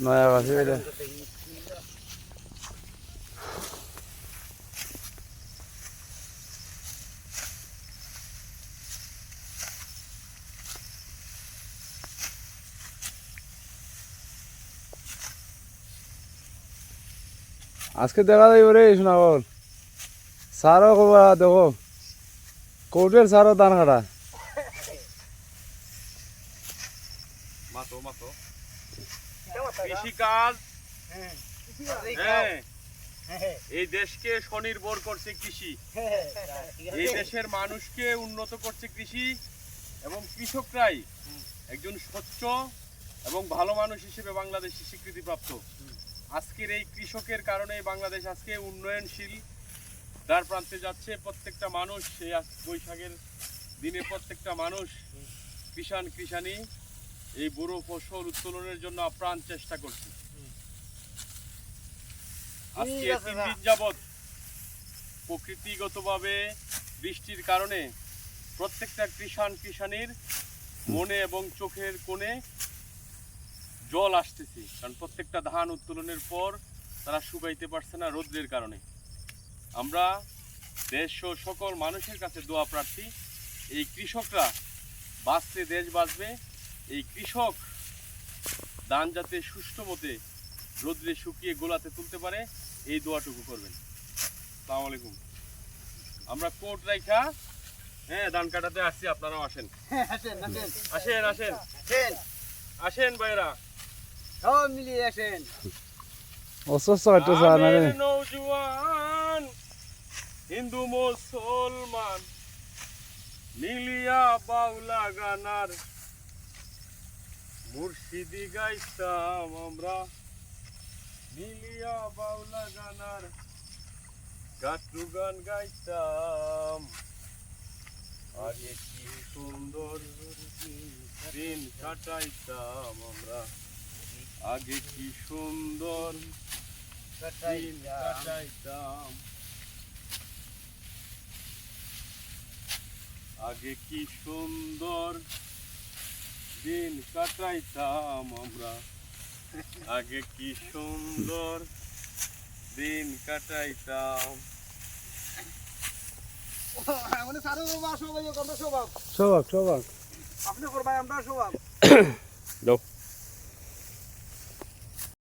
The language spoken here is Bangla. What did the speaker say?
নয়া বাসি এটা আজকে দেখা যাইব রে শোনা বল সারও কবা দেখো কোর্টের সারও দান কাটা কৃষিকাজ এই দেশকে স্বনির্ভর করছে কৃষি, এই দেশের মানুষকে উন্নত করছে কৃষি, এবং কৃষকরাই একজন স্বচ্ছ এবং ভালো মানুষ হিসেবে বাংলাদেশে স্বীকৃতিপ্রাপ্ত। আজকের এই কৃষকের কারণে বাংলাদেশ আজকে উন্নয়নশীল দ্বার প্রান্তে যাচ্ছে। প্রত্যেকটা মানুষ এই বৈশাখের দিনে প্রত্যেকটা মানুষ কৃষাণী এই বড় ফসল উত্তোলনের জন্য আপ্রাণ চেষ্টা করছে। আজকে 3 দিন যাবৎ প্রকৃতিগতভাবে বৃষ্টির কারণে প্রত্যেকটা কৃষাণীর মনে এবং চোখের কোণে জল আসতেছে, কারণ প্রত্যেকটা ধান উত্তোলনের পর তারা শুকাইতে পারছে না রোদ্রের কারণে। আমরা দেশ ও সকল মানুষের কাছে দোয়া প্রার্থী, এই কৃষকরা বাঁচতে দেশ বাঁচবে। এই কৃষক ধান যাতে সুষ্ঠু মতে রোদ্রে শুকিয়ে গোলাতে তুলতে পারে, এই দোয়াটুকু করবেন। আসসালামু আলাইকুম। আমরা কোট রাইখা ধান কাটাতে আসছি, আপনারাও আসেন। আসেন আসেন আসেন ভাইরা, মিলিয়ে আসেন। নৌজওয়ান হিন্দু মুসলমান মিলিয়া বাউলা গানার মুর্শিদি গাইতাম আমরা, মিলিয়া বাউলা গানার গাট্টু গান গাইতাম। আগে কি সুন্দর দিন কাটাইতাম আমরা, আগে কি সুন্দর দিন কাটাইতাম, আগে কি সুন্দর দিন কাটাইতাম আমরা, আগে কি সুন্দর দিন কাটাইতাম। মানে সারো বাবা সবাই আমরা সবাব সবাক আপনি করবাই আমরা সবাব দাও।